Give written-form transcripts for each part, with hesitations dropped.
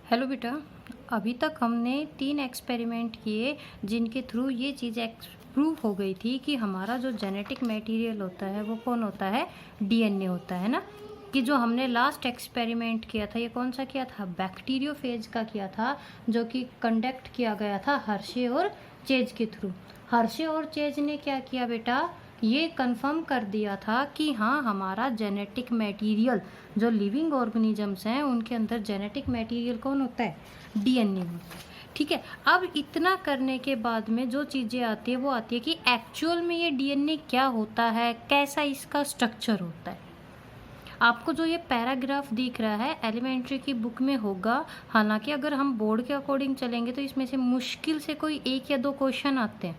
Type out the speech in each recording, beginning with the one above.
Hello बेटा। अभी तक हमने 3 एक्सपेरिमेंट किए जिनके थ्रू ये चीज़ प्रूव हो गई थी कि हमारा जो जेनेटिक मटेरियल होता है वो कौन होता है, डीएनए होता है ना। कि जो हमने लास्ट एक्सपेरिमेंट किया था ये कौन सा किया था, बैक्टीरियोफेज का किया था, जो कि कंडक्ट किया गया था हर्शे और चेज के थ्रू। हर्शे और चेज ने क्या किया बेटा, ये कंफर्म कर दिया था कि हाँ, हमारा जेनेटिक मटेरियल जो लिविंग ऑर्गेनिजम्स हैं उनके अंदर जेनेटिक मटेरियल कौन होता है, डीएनए होता है। ठीक है, अब इतना करने के बाद में जो चीज़ें आती है वो आती है कि एक्चुअल में ये डीएनए क्या होता है, कैसा इसका स्ट्रक्चर होता है। आपको जो ये पैराग्राफ दिख रहा है एलिमेंट्री की बुक में होगा। हालांकि अगर हम बोर्ड के अकॉर्डिंग चलेंगे तो इसमें से मुश्किल से कोई 1 या 2 क्वेश्चन आते हैं,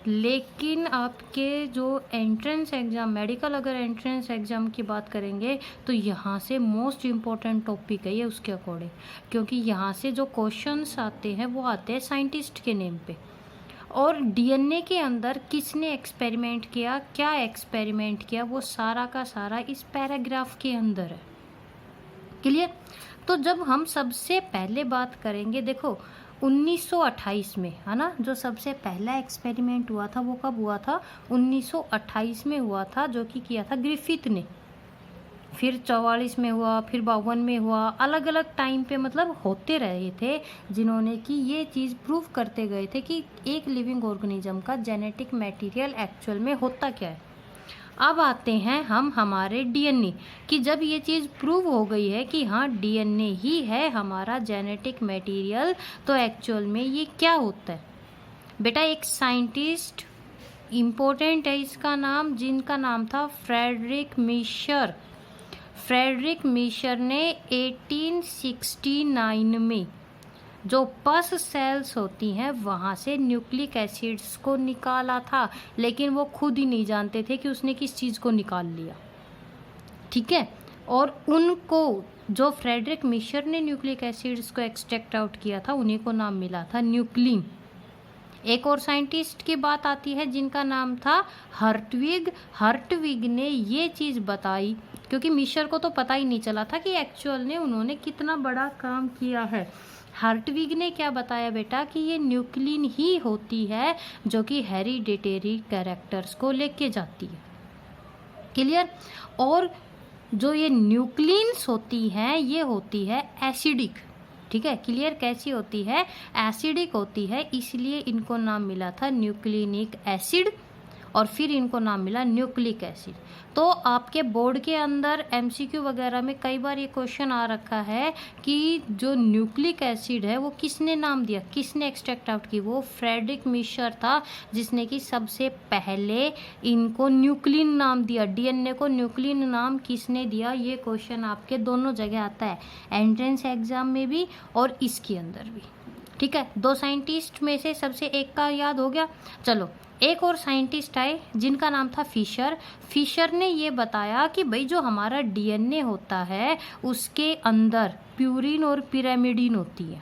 लेकिन आपके जो एंट्रेंस एग्ज़ाम, मेडिकल अगर एंट्रेंस एग्ज़ाम की बात करेंगे तो यहाँ से मोस्ट इम्पॉर्टेंट टॉपिक है ये उसके अकॉर्डिंग, क्योंकि यहाँ से जो क्वेश्चंस आते हैं वो आते हैं साइंटिस्ट के नेम पे। और डीएनए के अंदर किसने एक्सपेरिमेंट किया, क्या एक्सपेरिमेंट किया, वो सारा का सारा इस पैराग्राफ के अंदर है। क्लियर। तो जब हम सबसे पहले बात करेंगे, देखो 1928 में, है ना, जो सबसे पहला एक्सपेरिमेंट हुआ था वो कब हुआ था, 1928 में हुआ था, जो कि किया था ग्रिफिथ ने। फिर 44 में हुआ, फिर 52 में हुआ, अलग अलग टाइम पे मतलब होते रहे थे जिन्होंने कि ये चीज़ प्रूव करते गए थे कि एक लिविंग ऑर्गेनिज्म का जेनेटिक मटेरियल एक्चुअल में होता क्या है। अब आते हैं हम हमारे डीएनए कि जब ये चीज़ प्रूव हो गई है कि हाँ, डीएनए ही है हमारा जेनेटिक मटेरियल, तो एक्चुअल में ये क्या होता है बेटा। एक साइंटिस्ट इम्पोर्टेंट है इसका नाम, जिनका नाम था फ्रेडरिक मिशर। फ्रेडरिक मिशर ने 1869 में जो पस सेल्स होती हैं वहाँ से न्यूक्लिक एसिड्स को निकाला था, लेकिन वो खुद ही नहीं जानते थे कि उसने किस चीज़ को निकाल लिया। ठीक है, और उनको जो फ्रेडरिक मिशर ने न्यूक्लिक एसिड्स को एक्सट्रैक्ट आउट किया था उन्हीं को नाम मिला था न्यूक्लिन। एक और साइंटिस्ट की बात आती है जिनका नाम था हर्टविग। हर्टविग ने ये चीज़ बताई, क्योंकि मिशर को तो पता ही नहीं चला था कि एक्चुअल ने उन्होंने कितना बड़ा काम किया है। हर्टविग ने क्या बताया बेटा कि ये न्यूक्लिन ही होती है जो कि हेरिडिटेरी कैरेक्टर्स को लेके जाती है। क्लियर। और जो ये न्यूक्लिन्स होती हैं ये होती है एसिडिक। ठीक है, क्लियर। कैसी होती है, एसिडिक होती है, इसलिए इनको नाम मिला था न्यूक्लिनिक एसिड, और फिर इनको नाम मिला न्यूक्लिक एसिड। तो आपके बोर्ड के अंदर एमसीक्यू वगैरह में कई बार ये क्वेश्चन आ रखा है कि जो न्यूक्लिक एसिड है वो किसने नाम दिया, किसने एक्सट्रैक्ट आउट की, वो फ्रेडरिक मिशर था जिसने कि सबसे पहले इनको न्यूक्लिन नाम दिया। डीएनए को न्यूक्लिन नाम किसने दिया, ये क्वेश्चन आपके दोनों जगह आता है, एंट्रेंस एग्जाम में भी और इसके अंदर भी। ठीक है, 2 साइंटिस्ट में से सबसे एक का याद हो गया। चलो, एक और साइंटिस्ट आए जिनका नाम था फिशर। फिशर ने ये बताया कि भाई जो हमारा डीएनए होता है उसके अंदर प्यूरिन और पिरामिडिन होती है।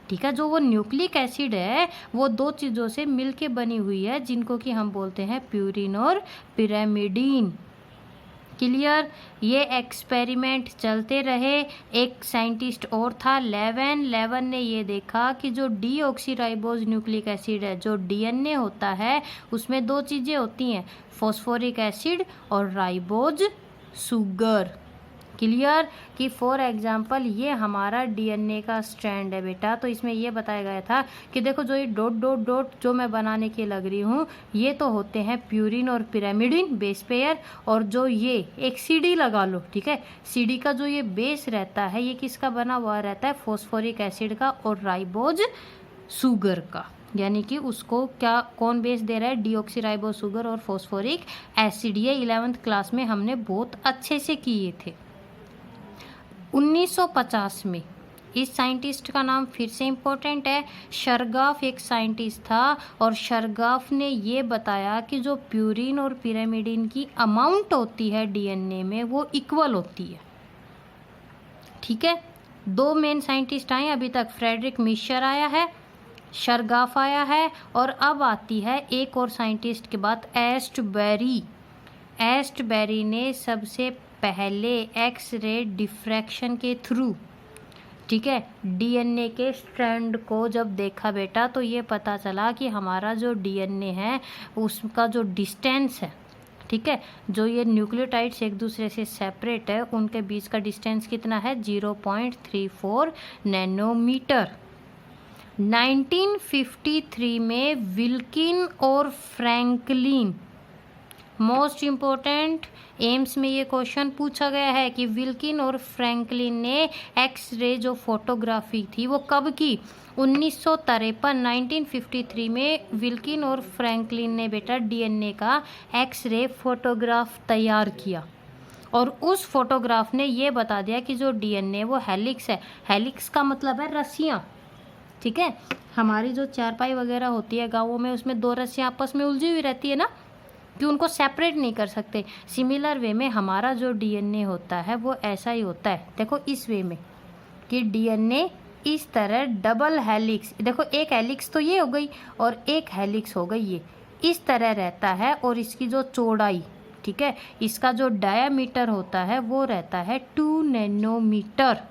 ठीक है, जो वो न्यूक्लिक एसिड है वो 2 चीज़ों से मिलके बनी हुई है जिनको कि हम बोलते हैं प्यूरिन और पिरामिडिन। क्लियर। ये एक्सपेरिमेंट चलते रहे। एक साइंटिस्ट और था लेवन। लेवन ने ये देखा कि जो डीऑक्सीराइबोज न्यूक्लिक एसिड है, जो डीएनए होता है, उसमें 2 चीज़ें होती हैं, फॉस्फोरिक एसिड और राइबोज शुगर। क्लियर। कि फॉर एग्जांपल ये हमारा डीएनए का स्ट्रैंड है बेटा, तो इसमें ये बताया गया था कि देखो जो ये डॉट डॉट डॉट जो मैं बनाने की लग रही हूँ ये तो होते हैं प्यूरिन और पिरामिडिन बेस पेयर, और जो ये एक सीडी लगा लो, ठीक है, सीडी का जो ये बेस रहता है ये किसका बना हुआ रहता है, फॉस्फोरिक एसिड का और राइबोज शुगर का। यानी कि उसको क्या कौन बेस दे रहा है, डीऑक्सीराइबोज शुगर और फॉस्फोरिक एसिड। ये 11th क्लास में हमने बहुत अच्छे से किए थे। 1950 में इस साइंटिस्ट का नाम फिर से इम्पोर्टेंट है, शरगाफ एक साइंटिस्ट था, और शरगाफ ने ये बताया कि जो प्यूरिन और पिरामिडिन की अमाउंट होती है डीएनए में वो इक्वल होती है। ठीक है, 2 मेन साइंटिस्ट आए अभी तक, फ्रेडरिक मिशर आया है, शरगाफ आया है, और अब आती है एक और साइंटिस्ट के बाद, एस्टबेरी। एस्टबेरी ने सबसे पहले एक्स रे डिफ्रैक्शन के थ्रू ठीक है, डीएनए के स्ट्रैंड को जब देखा बेटा तो ये पता चला कि हमारा जो डीएनए है उसका जो डिस्टेंस है, ठीक है, जो ये न्यूक्लियोटाइड्स एक दूसरे से सेपरेट है उनके बीच का डिस्टेंस कितना है 0.34 नैनोमीटर। 1953 में विल्किन और फ्रैंकलिन, मोस्ट इम्पोर्टेंट, एम्स में ये क्वेश्चन पूछा गया है कि विल्किन और फ्रैंकलिन ने एक्सरे जो फोटोग्राफी थी वो कब की, 1953 में विल्किन और फ्रैंकलिन ने बेटा डीएनए का एक्सरे फोटोग्राफ तैयार किया और उस फोटोग्राफ ने ये बता दिया कि जो डीएनए वो हेलिक्स है। हेलिक्स का मतलब है रस्सियाँ, ठीक है, हमारी जो चारपाई वगैरह होती है गाँवों में उसमें दो रस्सियाँ आपस में उलझी हुई रहती है ना, कि उनको सेपरेट नहीं कर सकते। सिमिलर वे में हमारा जो डीएनए होता है वो ऐसा ही होता है, देखो इस वे में कि डीएनए इस तरह डबल हेलिक्स, देखो एक हेलिक्स तो ये हो गई और एक हेलिक्स हो गई ये, इस तरह रहता है और इसकी जो चौड़ाई, ठीक है, इसका जो डायामीटर होता है वो रहता है 2 नैनोमीटर।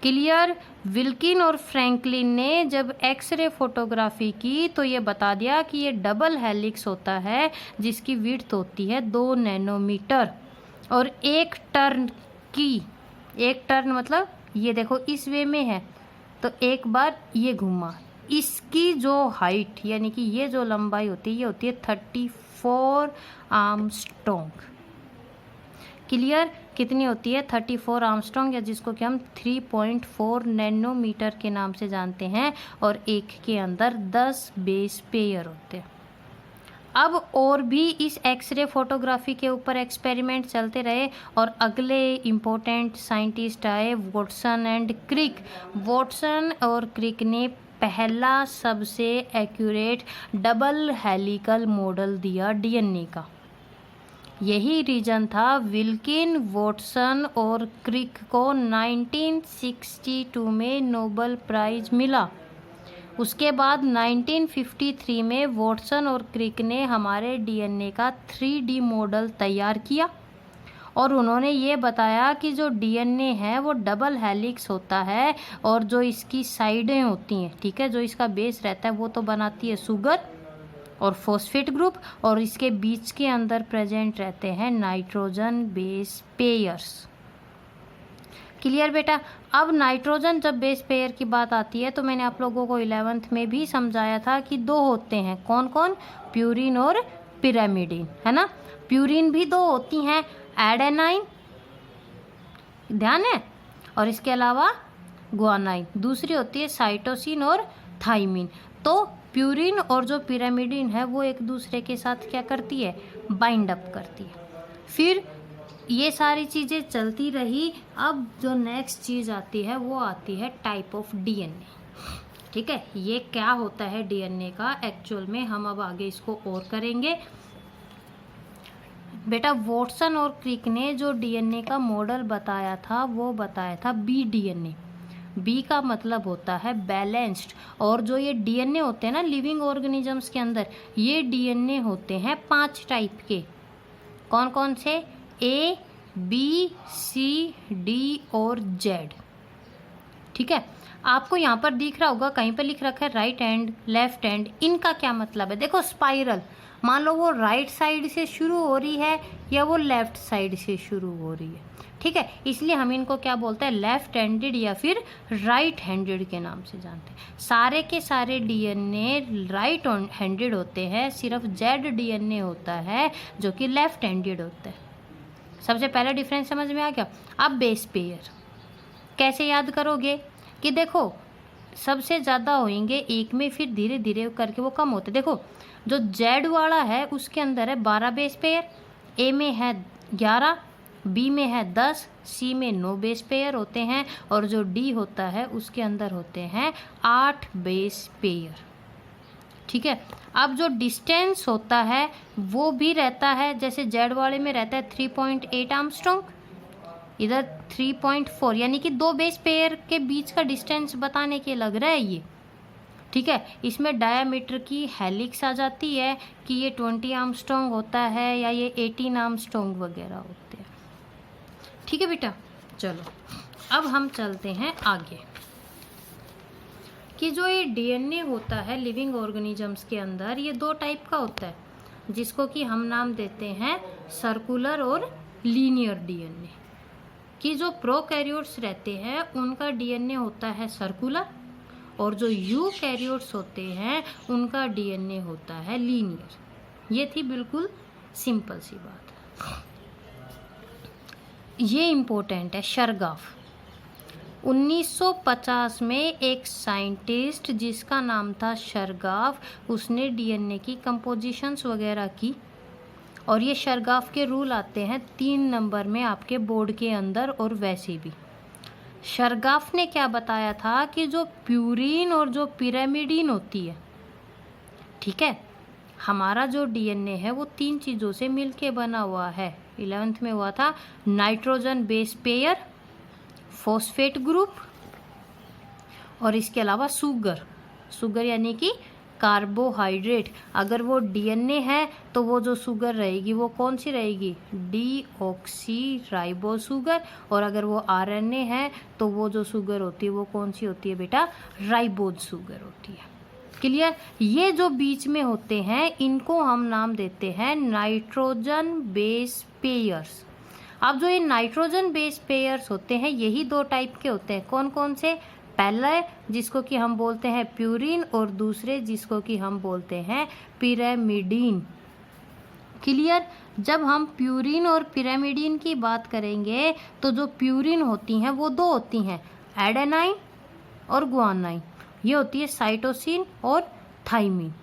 क्लियर। विल्किन और फ्रैंकलिन ने जब एक्सरे फोटोग्राफी की तो ये बता दिया कि ये डबल हेलिक्स होता है जिसकी विड्थ होती है 2 नैनोमीटर और एक टर्न मतलब ये देखो इस वे में है तो एक बार ये घुमा, इसकी जो हाइट यानी कि ये जो लंबाई होती है ये होती है 34 आर्मस्ट्रॉन्ग। क्लियर। कितनी होती है 34 आर्मस्ट्रॉन्ग, या जिसको कि हम 3.4 नैनोमीटर के नाम से जानते हैं और एक के अंदर 10 बेस पेयर होते हैं। अब और भी इस एक्सरे फोटोग्राफी के ऊपर एक्सपेरिमेंट चलते रहे और अगले इम्पोर्टेंट साइंटिस्ट आए वॉटसन एंड क्रिक। वॉटसन और क्रिक ने पहला सबसे एक्यूरेट डबल हेलिकल मॉडल दिया डीएनए का। यही रीजन था विल्किन, वॉटसन और क्रिक को 1962 में नोबेल प्राइज मिला। उसके बाद 1953 में वॉटसन और क्रिक ने हमारे डीएनए का 3D मॉडल तैयार किया और उन्होंने ये बताया कि जो डीएनए है वो डबल हेलिक्स होता है और जो इसकी साइडें होती हैं, ठीक है, जो इसका बेस रहता है वो तो बनाती है शुगर और फॉस्फेट ग्रुप और इसके बीच के अंदर प्रेजेंट रहते हैं नाइट्रोजन बेस पेयर्स। क्लियर बेटा। अब नाइट्रोजन जब बेस पेयर की बात आती है तो मैंने आप लोगों को 11th में भी समझाया था कि दो होते हैं, कौन कौन, प्यूरिन और पिरामिडिन, है ना। प्यूरिन भी दो होती हैं, एडेनाइन, ध्यान है, और इसके अलावा ग्वानाइन, दूसरी होती है साइटोसिन और थाइमिन। तो प्यूरिन और जो पिरामिडिन है वो एक दूसरे के साथ क्या करती है, बाइंड अप करती है। फिर ये सारी चीज़ें चलती रही। अब जो नेक्स्ट चीज़ आती है वो आती है टाइप ऑफ डीएनए, ठीक है। ये क्या होता है डीएनए का एक्चुअल में, हम अब आगे इसको और करेंगे। बेटा वॉटसन और क्रिक ने जो डीएनए का मॉडल बताया था वो बताया था बी डीएनए। बी का मतलब होता है बैलेंस्ड, और जो ये डीएनए होते हैं ना लिविंग ऑर्गेनिजम्स के अंदर, ये डीएनए होते हैं 5 टाइप के। कौन कौन से, ए, बी, सी, डी और जेड, ठीक है। आपको यहाँ पर दिख रहा होगा कहीं पर लिख रखा है राइट हैंड, लेफ्ट हैंड, इनका क्या मतलब है। देखो स्पाइरल, मान लो वो राइट साइड से शुरू हो रही है या वो लेफ्ट साइड से शुरू हो रही है, ठीक है, इसलिए हम इनको क्या बोलते हैं, लेफ्ट हैंडेड या फिर राइट हैंडेड के नाम से जानते हैं। सारे के सारे डीएनए राइट हैंडेड होते हैं, सिर्फ जेड डीएनए होता है जो कि लेफ्ट हैंडेड होता है। सबसे पहला डिफरेंस समझ में आ गया। अब बेस पेयर कैसे याद करोगे कि देखो सबसे ज़्यादा होंगे एक में, फिर धीरे धीरे करके वो कम होते। देखो जो जेड वाला है उसके अंदर है 12 बेस पेयर, ए में है 11, बी में है 10, सी में 9 बेस पेयर होते हैं और जो डी होता है उसके अंदर होते हैं 8 बेस पेयर, ठीक है। अब जो डिस्टेंस होता है वो भी रहता है, जैसे जेड वाले में रहता है 3.8 आर्मस्ट्रॉन्ग, इधर 3.4, यानी कि 2 बेस पेयर के बीच का डिस्टेंस बताने के लग रहा है ये, ठीक है। इसमें डायामीटर की हेलिक्स आ जाती है कि ये 20 आर्मस्ट्रॉन्ग होता है या ये 18 आर्मस्ट्रॉन्ग वगैरह होते हैं, ठीक है बेटा। चलो अब हम चलते हैं आगे कि जो ये डीएनए होता है लिविंग ऑर्गेनिजम्स के अंदर, ये दो टाइप का होता है, जिसको कि हम नाम देते हैं सर्कुलर और लीनियर डीएनए। कि जो प्रोकैरियोट्स रहते हैं उनका डीएनए होता है सर्कुलर, और जो यूकैरियोट्स होते हैं उनका डीएनए होता है लीनियर। ये थी बिल्कुल सिंपल सी बात। ये इम्पोर्टेंट है। शरगाफ 1950 में एक साइंटिस्ट जिसका नाम था शरगाफ, उसने डीएनए की कंपोजिशंस वगैरह की, और ये शरगाफ के रूल आते हैं 3 नंबर में आपके बोर्ड के अंदर और वैसे भी। शरगाफ ने क्या बताया था कि जो प्यूरिन और जो पिरामिडिन होती है, ठीक है, हमारा जो डीएनए है वो 3 चीज़ों से मिलके बना हुआ है। 11th में हुआ था nitrogen base pair, phosphate group, और इसके अलावा शुगर यानी कि कार्बोहाइड्रेट। अगर वो डीएनए है तो वो जो शुगर रहेगी वो कौन सी रहेगी? Deoxy ribose sugar. और अगर वो आरएनए है तो वो जो शुगर होती है वो कौन सी होती है बेटा? राइबोज शुगर होती है। क्लियर? ये जो बीच में होते हैं इनको हम नाम देते हैं नाइट्रोजन बेस पेयर्स। अब जो ये नाइट्रोजन बेस पेयर्स होते हैं यही 2 टाइप के होते हैं। कौन कौन से? पहला है जिसको कि हम बोलते हैं प्यूरिन, और दूसरे जिसको कि हम बोलते हैं पिरामिडिन। क्लियर? जब हम प्यूरिन और पिरामिडिन की बात करेंगे तो जो प्यूरिन होती हैं वो 2 होती हैं, एडेनाइन और गुआनाइन। ये होती है साइटोसिन और थाइमिन।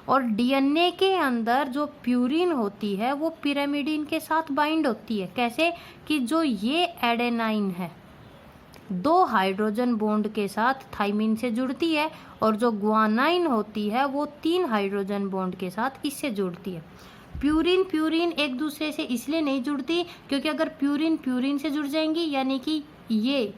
और डीएनए के अंदर जो प्यूरिन होती है वो पिरामिडिन के साथ बाइंड होती है। कैसे? कि जो ये एडेनाइन है 2 हाइड्रोजन बॉन्ड के साथ थाइमिन से जुड़ती है, और जो गुआनाइन होती है वो 3 हाइड्रोजन बॉन्ड के साथ इससे जुड़ती है। प्यूरिन एक दूसरे से इसलिए नहीं जुड़ती क्योंकि अगर प्यूरिन से जुड़ जाएंगी यानी कि ये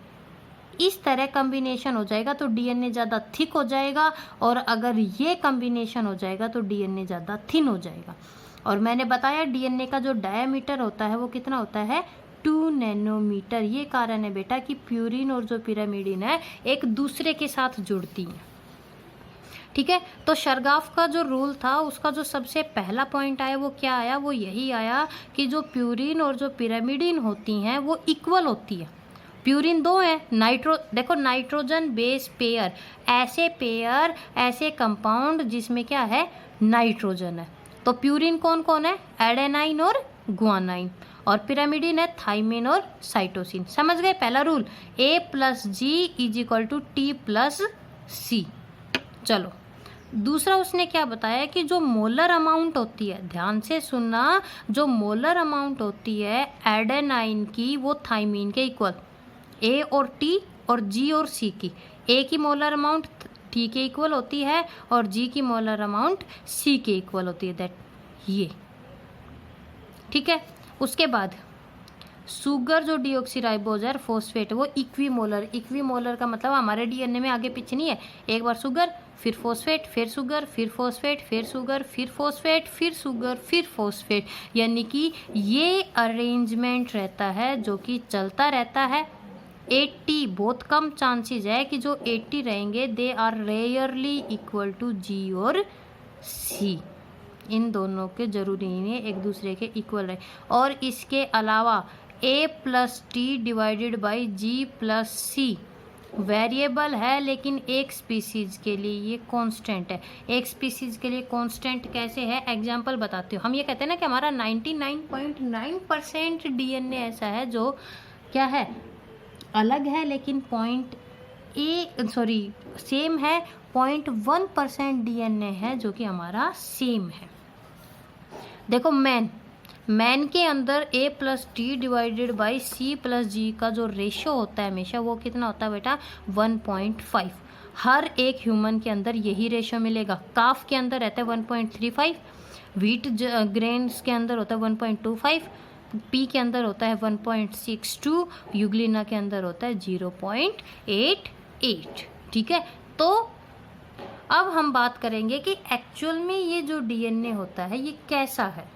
इस तरह कॉम्बिनेशन हो जाएगा तो डीएनए ज़्यादा थिक हो जाएगा, और अगर ये कॉम्बिनेशन हो जाएगा तो डीएनए ज़्यादा थिन हो जाएगा। और मैंने बताया डीएनए का जो डायमीटर होता है वो कितना होता है? 2 नैनोमीटर। ये कारण है बेटा कि प्यूरिन और जो पिरामिडिन है एक दूसरे के साथ जुड़ती हैं। ठीक है? तो शरगाफ का जो रूल था उसका जो सबसे पहला पॉइंट आया वो क्या आया? वो यही आया कि जो प्यूरिन और जो पिरामिडिन होती हैं वो इक्वल होती है। प्यूरिन 2 है, देखो नाइट्रोजन बेस पेयर, ऐसे कंपाउंड जिसमें क्या है? नाइट्रोजन है। तो प्यूरिन कौन कौन है? एडेनाइन और गुआनाइन, और पिरामिडिन है थाइमिन और साइटोसिन। समझ गए पहला रूल? A+G = T+C। चलो दूसरा उसने क्या बताया कि जो मोलर अमाउंट होती है, ध्यान से सुनना, जो मोलर अमाउंट होती है एडेनाइन की वो थाइमिन के इक्वल, A और T और G और C की। A की मोलर अमाउंट T के इक्वल होती है और G की मोलर अमाउंट C के इक्वल होती है। दैट ये ठीक है। उसके बाद शुगर जो डीऑक्सीराइबोज है, फॉस्फेट, वो इक्विमोलर का मतलब हमारे डीएनए में आगे पीछे नहीं है। एक बार शुगर, फिर फॉस्फेट, फिर शुगर, फिर फॉस्फेट, फिर शुगर, फिर फॉस्फेट, फिर शुगर, फिर फॉस्फेट, यानी कि ये अरेंजमेंट रहता है जो कि चलता रहता है। 80 बहुत कम चांसेस है कि जो 80 रहेंगे they are rarely equal to G और C। इन दोनों के जरूरी नहीं है एक दूसरे के इक्वल रहे। और इसके अलावा A+T / G+C वेरिएबल है, लेकिन एक स्पीसीज के लिए ये कांस्टेंट है। एक स्पीसीज के लिए कांस्टेंट कैसे है? एग्जांपल बताती हूँ। हम ये कहते हैं ना कि हमारा 99.9% डीएनए ऐसा है जो क्या है? अलग है, लेकिन सेम है। 0.1% डीएनए है जो कि हमारा सेम है। देखो मैन के अंदर A+T / C+G का जो रेशियो होता है हमेशा वो कितना होता है बेटा? 1.5। हर एक ह्यूमन के अंदर यही रेशियो मिलेगा। काफ के अंदर रहता है 1.35, व्हीट ग्रेन्स के अंदर होता है 1.25, पी के अंदर होता है 1.62, यूग्लिना के अंदर होता है 0.88। ठीक है। तो अब हम बात करेंगे कि एक्चुअल में ये जो डीएनए होता है ये कैसा है।